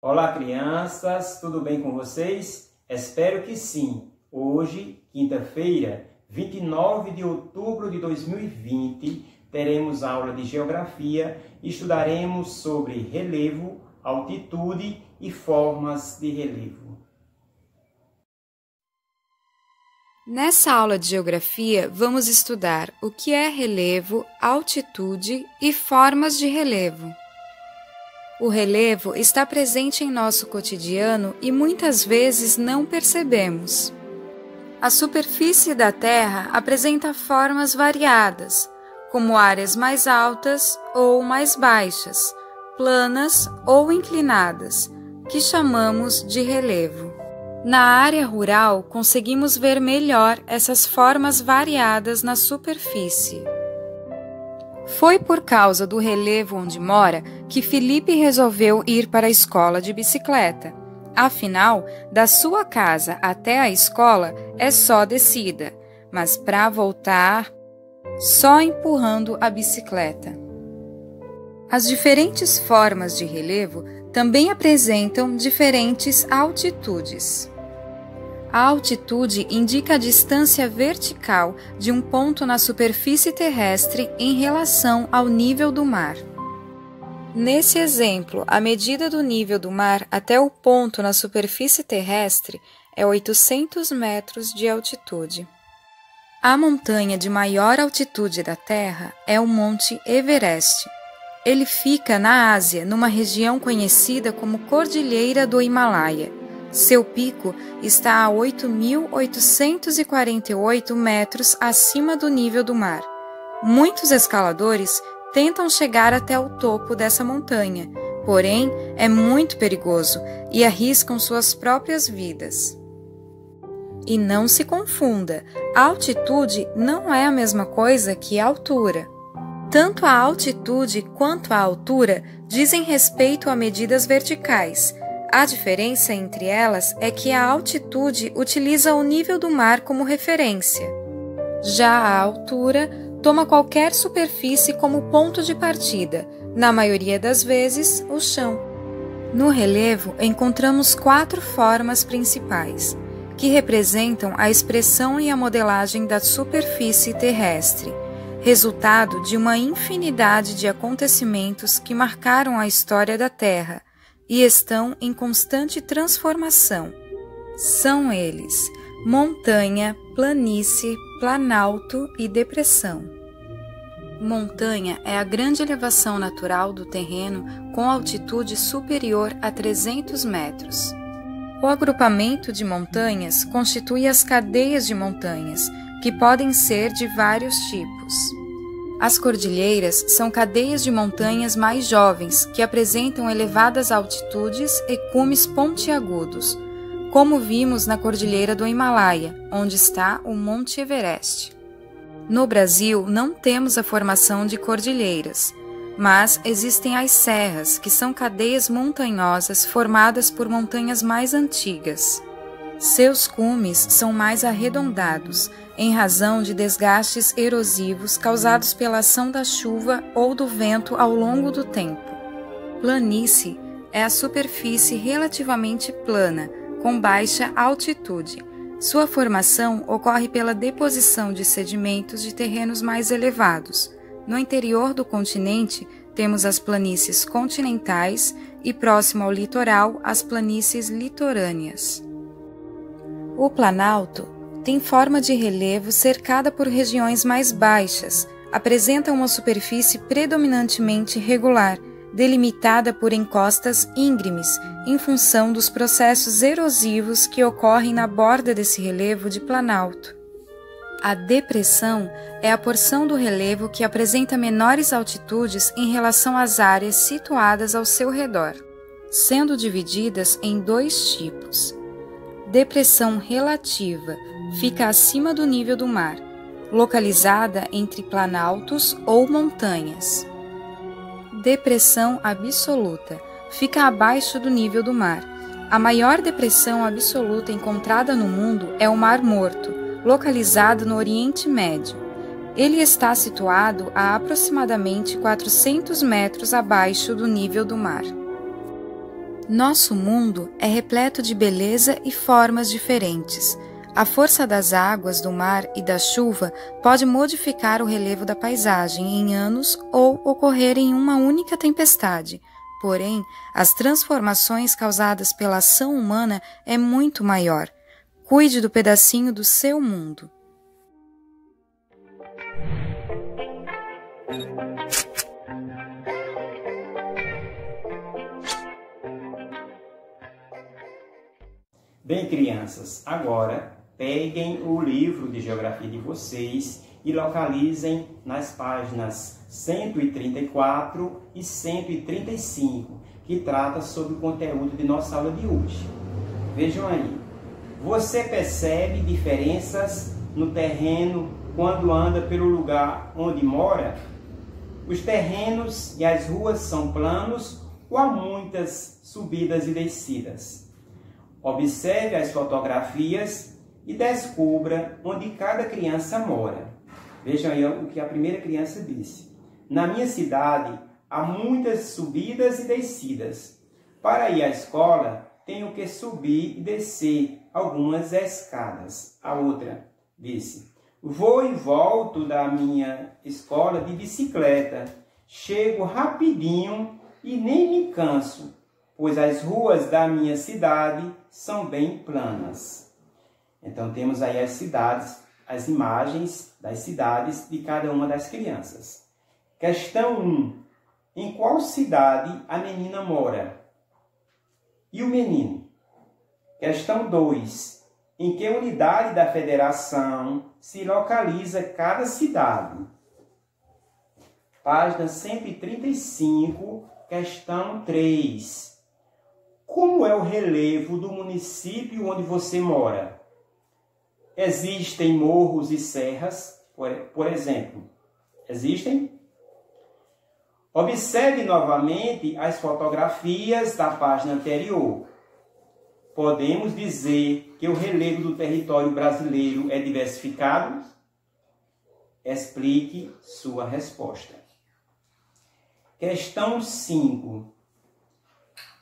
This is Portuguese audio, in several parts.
Olá, crianças, tudo bem com vocês? Espero que sim. Hoje, quinta-feira, 29 de outubro de 2020, teremos aula de Geografia e estudaremos sobre relevo, altitude e formas de relevo. Nessa aula de Geografia, vamos estudar o que é relevo, altitude e formas de relevo. O relevo está presente em nosso cotidiano e muitas vezes não percebemos. A superfície da Terra apresenta formas variadas, como áreas mais altas ou mais baixas, planas ou inclinadas, que chamamos de relevo. Na área rural, conseguimos ver melhor essas formas variadas na superfície. Foi por causa do relevo onde mora que Felipe resolveu ir para a escola de bicicleta. Afinal, da sua casa até a escola é só descida, mas para voltar, só empurrando a bicicleta. As diferentes formas de relevo também apresentam diferentes altitudes. A altitude indica a distância vertical de um ponto na superfície terrestre em relação ao nível do mar. Nesse exemplo, a medida do nível do mar até o ponto na superfície terrestre é 800 metros de altitude. A montanha de maior altitude da Terra é o Monte Everest. Ele fica na Ásia, numa região conhecida como Cordilheira do Himalaia. Seu pico está a 8.848 metros acima do nível do mar. Muitos escaladores tentam chegar até o topo dessa montanha, porém é muito perigoso e arriscam suas próprias vidas. E não se confunda, a altitude não é a mesma coisa que a altura. Tanto a altitude quanto a altura dizem respeito a medidas verticais. A diferença entre elas é que a altitude utiliza o nível do mar como referência. Já a altura toma qualquer superfície como ponto de partida, na maioria das vezes, o chão. No relevo, encontramos 4 formas principais, que representam a expressão e a modelagem da superfície terrestre, resultado de uma infinidade de acontecimentos que marcaram a história da Terra e estão em constante transformação. São eles: montanha, planície, planalto e depressão. Montanha é a grande elevação natural do terreno com altitude superior a 300 metros. O agrupamento de montanhas constitui as cadeias de montanhas, que podem ser de vários tipos. As cordilheiras são cadeias de montanhas mais jovens que apresentam elevadas altitudes e cumes pontiagudos, como vimos na Cordilheira do Himalaia, onde está o Monte Everest. No Brasil, não temos a formação de cordilheiras, mas existem as serras, que são cadeias montanhosas formadas por montanhas mais antigas. Seus cumes são mais arredondados, em razão de desgastes erosivos causados pela ação da chuva ou do vento ao longo do tempo. Planície é a superfície relativamente plana, com baixa altitude. Sua formação ocorre pela deposição de sedimentos de terrenos mais elevados. No interior do continente, temos as planícies continentais e, próximo ao litoral, as planícies litorâneas. O planalto tem forma de relevo cercada por regiões mais baixas, apresenta uma superfície predominantemente regular, delimitada por encostas íngremes, em função dos processos erosivos que ocorrem na borda desse relevo de planalto. A depressão é a porção do relevo que apresenta menores altitudes em relação às áreas situadas ao seu redor, sendo divididas em 2 tipos. Depressão relativa fica acima do nível do mar, localizada entre planaltos ou montanhas. Depressão absoluta fica abaixo do nível do mar. A maior depressão absoluta encontrada no mundo é o Mar Morto, localizado no Oriente Médio. Ele está situado a aproximadamente 400 metros abaixo do nível do mar. Nosso mundo é repleto de beleza e formas diferentes. A força das águas do mar e da chuva pode modificar o relevo da paisagem em anos ou ocorrer em uma única tempestade. Porém, as transformações causadas pela ação humana é muito maior. Cuide do pedacinho do seu mundo. Bem, crianças, agora peguem o livro de geografia de vocês e localizem nas páginas 134 e 135, que trata sobre o conteúdo de nossa aula de hoje. Vejam aí. Você percebe diferenças no terreno quando anda pelo lugar onde mora? Os terrenos e as ruas são planos ou há muitas subidas e descidas? Observe as fotografias e descubra onde cada criança mora. Vejam aí o que a primeira criança disse. Na minha cidade, há muitas subidas e descidas. Para ir à escola, tenho que subir e descer algumas escadas. A outra disse, vou e volto da minha escola de bicicleta. Chego rapidinho e nem me canso, pois as ruas da minha cidade são bem planas. Então temos aí as cidades, as imagens das cidades de cada uma das crianças. Questão 1. Em qual cidade a menina mora? E o menino? Questão 2. Em que unidade da federação se localiza cada cidade? Página 135, questão 3. Como é o relevo do município onde você mora? Existem morros e serras, por exemplo? Existem? Observe novamente as fotografias da página anterior. Podemos dizer que o relevo do território brasileiro é diversificado? Explique sua resposta. Questão 5.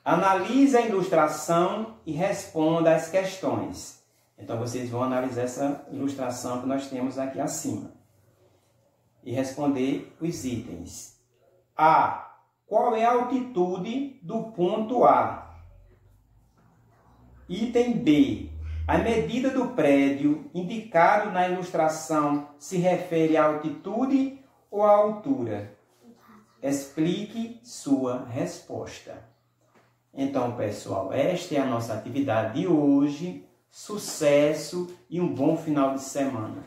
Analise a ilustração e responda as questões. Então, vocês vão analisar essa ilustração que nós temos aqui acima. E responder os itens. A. Qual é a altitude do ponto A? Item B. A medida do prédio indicado na ilustração se refere à altitude ou à altura? Explique sua resposta. Então, pessoal, esta é a nossa atividade de hoje. Sucesso e um bom final de semana.